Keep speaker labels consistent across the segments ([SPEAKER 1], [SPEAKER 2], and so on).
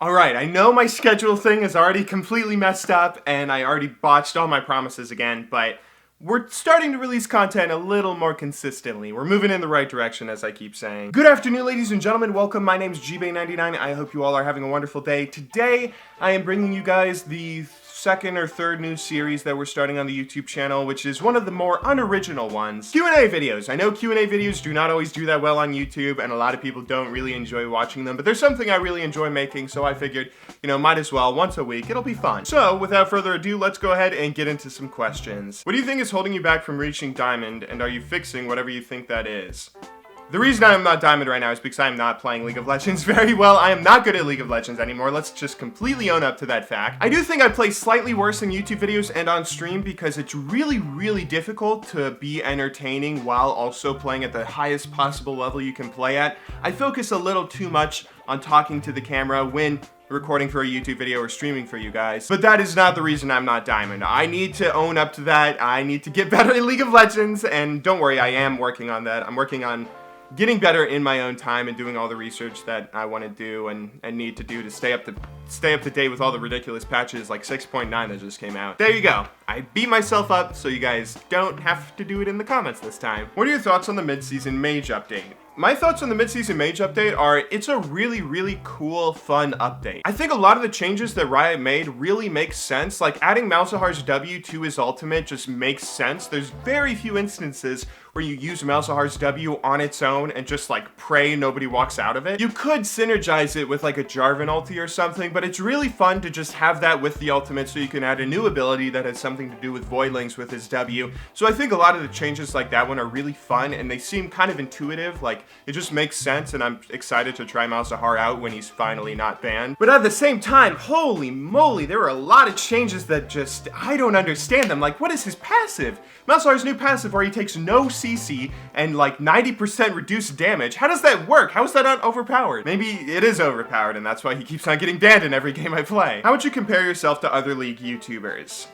[SPEAKER 1] Alright, I know my schedule thing is already completely messed up, and I already botched all my promises again, but we're starting to release content a little more consistently. We're moving in the right direction, as I keep saying. Good afternoon, ladies and gentlemen. Welcome. My name's GBay99. I hope you all are having a wonderful day. Today, I am bringing you guys the second or third new series that we're starting on the YouTube channel, which is one of the more unoriginal ones. Q&A videos. I know Q&A videos do not always do that well on YouTube, and a lot of people don't really enjoy watching them, but there's something I really enjoy making, so I figured, might as well, once a week, it'll be fun. So, without further ado, let's go ahead and get into some questions. What do you think is holding you back from reaching Diamond, and are you fixing whatever you think that is? The reason I am not Diamond right now is because I am not playing League of Legends very well. I am not good at League of Legends anymore. Let's just completely own up to that fact. I do think I play slightly worse in YouTube videos and on stream because it's really, really difficult to be entertaining while also playing at the highest possible level you can play at. I focus a little too much on talking to the camera when recording for a YouTube video or streaming for you guys. But that is not the reason I'm not Diamond. I need to own up to that. I need to get better in League of Legends, and don't worry, I am working on that. I'm working on getting better in my own time and doing all the research that I want to do and need to do to stay up to date with all the ridiculous patches like 6.9 that just came out. There you go. I beat myself up so you guys don't have to do it in the comments this time. What are your thoughts on the mid-season Mage update? My thoughts on the mid-season Mage update are, it's a really, really cool, fun update. I think a lot of the changes that Riot made really make sense. Like, adding Malzahar's W to his ultimate just makes sense. There's very few instances where you use Malzahar's W on its own and just, like, pray nobody walks out of it. You could synergize it with, like, a Jarvan ulti or something, but it's really fun to just have that with the ultimate so you can add a new ability that has something to do with Voidlings with his W. So I think a lot of the changes like that one are really fun, and they seem kind of intuitive. Like, it just makes sense, and I'm excited to try Malzahar out when he's finally not banned. But at the same time, holy moly, there are a lot of changes that just, I don't understand them. Like, what is his passive? Malzahar's new passive where he takes no CC and like 90% reduced damage. How does that work? How is that not overpowered? Maybe it is overpowered, and that's why he keeps on getting banned in every game I play. How would you compare yourself to other League YouTubers?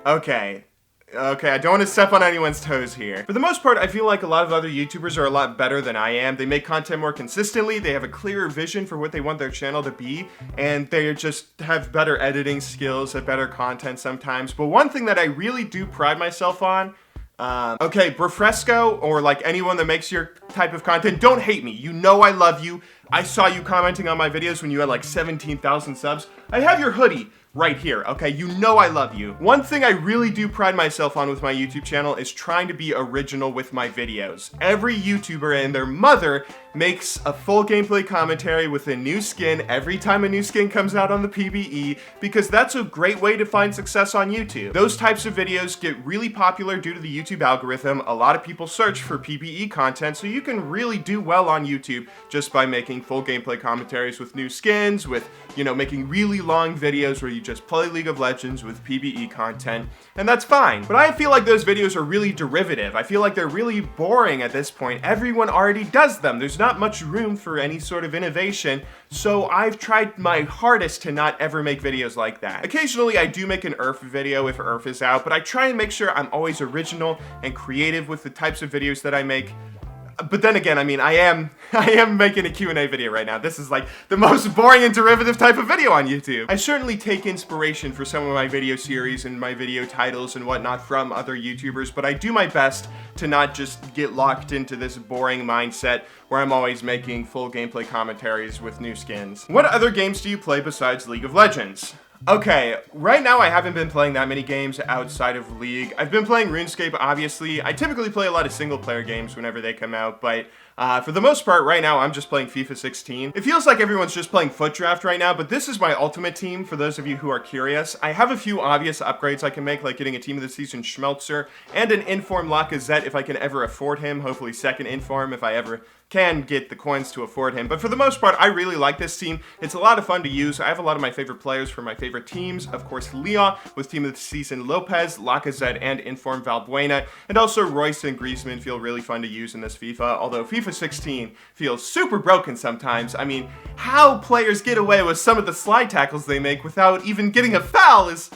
[SPEAKER 1] Okay, I don't want to step on anyone's toes here. For the most part, I feel like a lot of other YouTubers are a lot better than I am. They make content more consistently, they have a clearer vision for what they want their channel to be, and they just have better editing skills, have better content sometimes. But one thing that I really do pride myself on, okay, Brofresco, or like anyone that makes your type of content, don't hate me. You know I love you. I saw you commenting on my videos when you had like 17,000 subs. I have your hoodie right here, okay? You know I love you. One thing I really do pride myself on with my YouTube channel is trying to be original with my videos. Every YouTuber and their mother makes a full gameplay commentary with a new skin every time a new skin comes out on the PvE, because that's a great way to find success on YouTube. Those types of videos get really popular due to the YouTube algorithm. A lot of people search for PvE content, so you can really do well on YouTube just by making full gameplay commentaries with new skins, with, making really long videos where you just play League of Legends with PvE content, and that's fine. But I feel like those videos are really derivative. I feel like they're really boring at this point. Everyone already does them. There's not much room for any sort of innovation, so I've tried my hardest to not ever make videos like that. Occasionally I do make an URF video if URF is out, but I try and make sure I'm always original and creative with the types of videos that I make. But then again, I am making a Q&A video right now. This is like the most boring and derivative type of video on YouTube. I certainly take inspiration for some of my video series and my video titles and whatnot from other YouTubers, but I do my best to not just get locked into this boring mindset where I'm always making full gameplay commentaries with new skins. What other games do you play besides League of Legends? Okay, right now I haven't been playing that many games outside of League. I've been playing RuneScape, obviously. I typically play a lot of single-player games whenever they come out, but for the most part, right now, I'm just playing FIFA 16. It feels like everyone's just playing Foot Draft right now, but this is my ultimate team, for those of you who are curious. I have a few obvious upgrades I can make, like getting a Team of the Season Schmelzer, and an Inform Lacazette if I can ever afford him, hopefully second Inform if I ever can get the coins to afford him. But for the most part, I really like this team. It's a lot of fun to use. I have a lot of my favorite players for my favorite teams. Of course, Leon with Team of the Season Lopez, Lacazette, and Inform Valbuena. And also Royce and Griezmann feel really fun to use in this FIFA, although FIFA 16 feels super broken sometimes. How players get away with some of the slide tackles they make without even getting a foul is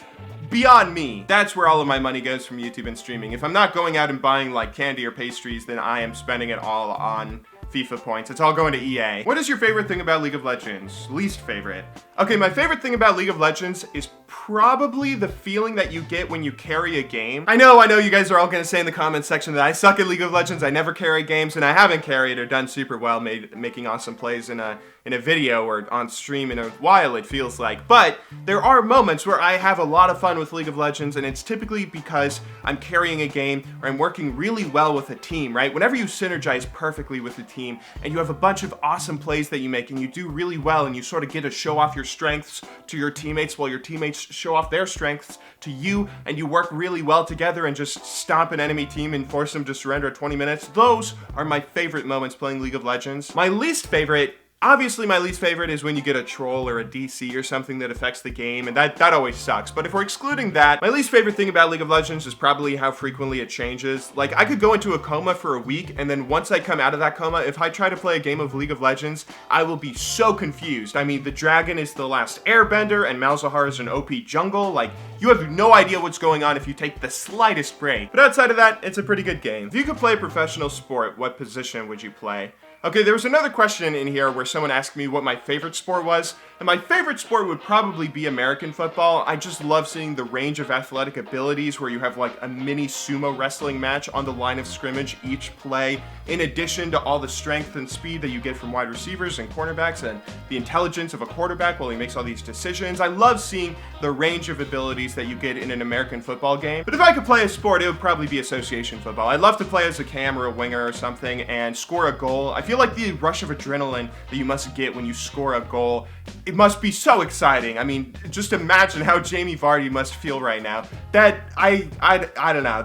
[SPEAKER 1] beyond me. That's where all of my money goes from YouTube and streaming. If I'm not going out and buying like candy or pastries, then I am spending it all on FIFA points. It's all going to EA. What is your favorite thing about League of Legends? Least favorite? Okay, my favorite thing about League of Legends is probably the feeling that you get when you carry a game. I know you guys are all gonna say in the comments section that I suck at League of Legends, I never carry games, and I haven't carried or done super well making awesome plays in a video or on stream in a while, it feels like. But there are moments where I have a lot of fun with League of Legends, and it's typically because I'm carrying a game or I'm working really well with a team, right? Whenever you synergize perfectly with a team and you have a bunch of awesome plays that you make and you do really well and you sort of get to show off your strengths to your teammates while your teammates show off their strengths to you, and you work really well together and just stomp an enemy team and force them to surrender at 20 minutes. Those are my favorite moments playing League of Legends. My least favorite is when you get a troll or a DC or something that affects the game, and that always sucks. But if we're excluding that, my least favorite thing about League of Legends is probably how frequently it changes. Like, I could go into a coma for a week, and then once I come out of that coma, if I try to play a game of League of Legends, I will be so confused. I mean, the dragon is the last airbender, and Malzahar is an OP jungle. Like, you have no idea what's going on if you take the slightest break. But outside of that, it's a pretty good game. If you could play a professional sport, what position would you play? Okay, there was another question in here where someone asked me what my favorite sport was, and my favorite sport would probably be American football. I just love seeing the range of athletic abilities where you have like a mini sumo wrestling match on the line of scrimmage each play, in addition to all the strength and speed that you get from wide receivers and cornerbacks and the intelligence of a quarterback while he makes all these decisions. I love seeing the range of abilities that you get in an American football game. But if I could play a sport, it would probably be association football. I'd love to play as a cam or a winger or something and score a goal. I feel like the rush of adrenaline that you must get when you score a goal, it must be so exciting. I mean, just imagine how Jamie Vardy must feel right now. I don't know,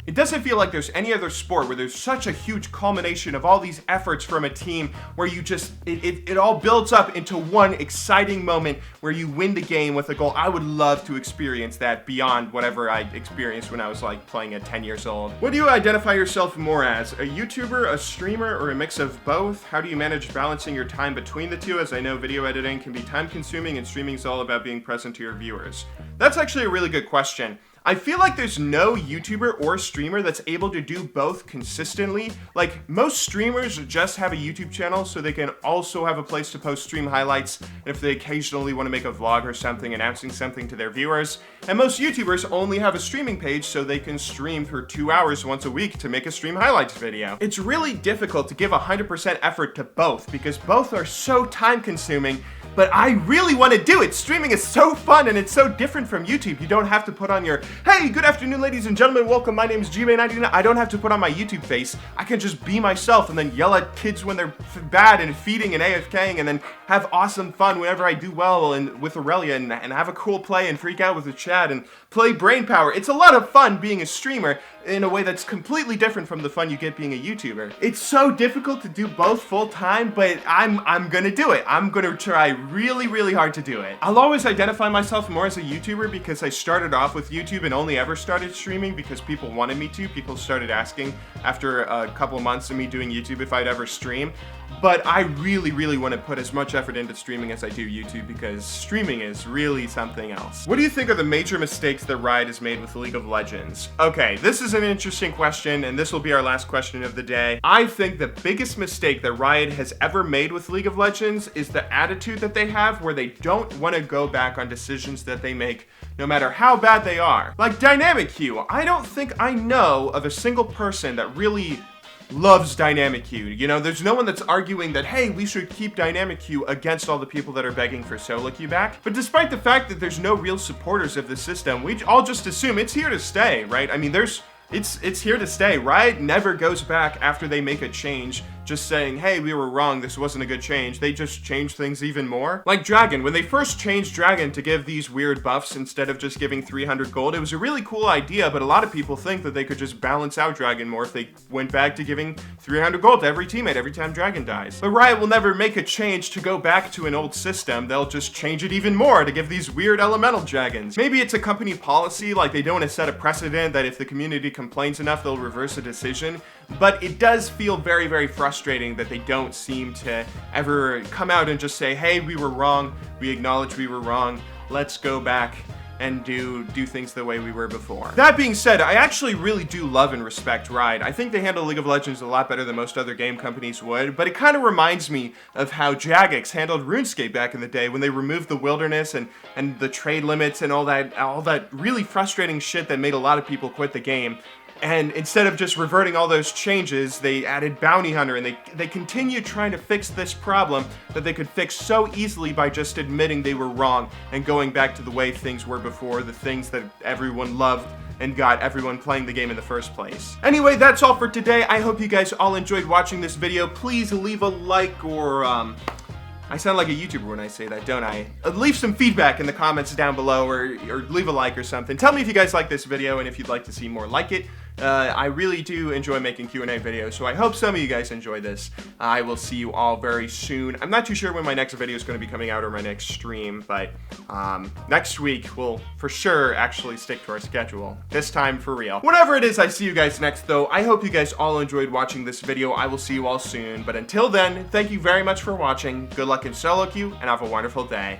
[SPEAKER 1] it doesn't feel like there's any other sport where there's such a huge culmination of all these efforts from a team where you just, it all builds up into one exciting moment where you win the game with a goal. I would love to experience that beyond whatever I experienced when I was like playing at 10 years old. What do you identify yourself more as? A YouTuber, a streamer, or a mix of both? How do you manage balancing your time between the two, as I know video editing can be time consuming and streaming is all about being present to your viewers? That's actually a really good question. I feel like there's no YouTuber or streamer that's able to do both consistently. Like, most streamers just have a YouTube channel so they can also have a place to post stream highlights and if they occasionally want to make a vlog or something announcing something to their viewers. And most YouTubers only have a streaming page so they can stream for 2 hours once a week to make a stream highlights video. It's really difficult to give 100% effort to both because both are so time consuming, but I really want to do it. Streaming is so fun and it's so different from YouTube. You don't have to put on your, hey, good afternoon, ladies and gentlemen, welcome, my name is GBay99. I don't have to put on my YouTube face. I can just be myself and then yell at kids when they're bad and feeding and AFKing and then have awesome fun whenever I do well and with Aurelia and have a cool play and freak out with the chat and play Brain Power. It's a lot of fun being a streamer in a way that's completely different from the fun you get being a YouTuber. It's so difficult to do both full time, but I'm gonna do it. I'm gonna try really, really hard to do it. I'll always identify myself more as a YouTuber because I started off with YouTube and only ever started streaming because people wanted me to. People started asking after a couple of months of me doing YouTube if I'd ever stream. But I really, really want to put as much effort into streaming as I do YouTube because streaming is really something else. What do you think are the major mistakes that Riot has made with League of Legends? Okay, this is an interesting question, and this will be our last question of the day. I think the biggest mistake that Riot has ever made with League of Legends is the attitude that they have where they don't want to go back on decisions that they make no matter how bad they are. Like dynamic queue, I don't think I know of a single person that really loves dynamic queue. You know, there's no one that's arguing that, hey, we should keep dynamic queue against all the people that are begging for solo queue back. But despite the fact that there's no real supporters of the system, we all just assume it's here to stay, right? I mean, it's here to stay. Riot never goes back after they make a change just saying, hey, we were wrong, this wasn't a good change. They just change things even more. Like Dragon, when they first changed Dragon to give these weird buffs instead of just giving 300 gold, it was a really cool idea, but a lot of people think that they could just balance out Dragon more if they went back to giving 300 gold to every teammate every time Dragon dies. But Riot will never make a change to go back to an old system. They'll just change it even more to give these weird elemental dragons. Maybe it's a company policy, like they don't want to set a precedent that if the community complains enough, they'll reverse a decision. But it does feel very, very frustrating that they don't seem to ever come out and just say, hey, we were wrong, we acknowledge we were wrong, let's go back and do things the way we were before. That being said, I actually really do love and respect Riot. I think they handle League of Legends a lot better than most other game companies would, but it kind of reminds me of how Jagex handled RuneScape back in the day when they removed the wilderness and the trade limits and all that really frustrating shit that made a lot of people quit the game. And instead of just reverting all those changes, they added Bounty Hunter, and they continued trying to fix this problem that they could fix so easily by just admitting they were wrong and going back to the way things were before, the things that everyone loved and got everyone playing the game in the first place. Anyway, that's all for today. I hope you guys all enjoyed watching this video. Please leave a like or, I sound like a YouTuber when I say that, don't I? Leave some feedback in the comments down below or leave a like or something. Tell me if you guys like this video and if you'd like to see more like it. I really do enjoy making Q&A videos, so I hope some of you guys enjoy this. I will see you all very soon. I'm not too sure when my next video is going to be coming out or my next stream, but next week we'll for sure actually stick to our schedule. This time for real. Whenever it is I see you guys next, though, I hope you guys all enjoyed watching this video. I will see you all soon, but until then, thank you very much for watching. Good luck in solo queue, and have a wonderful day.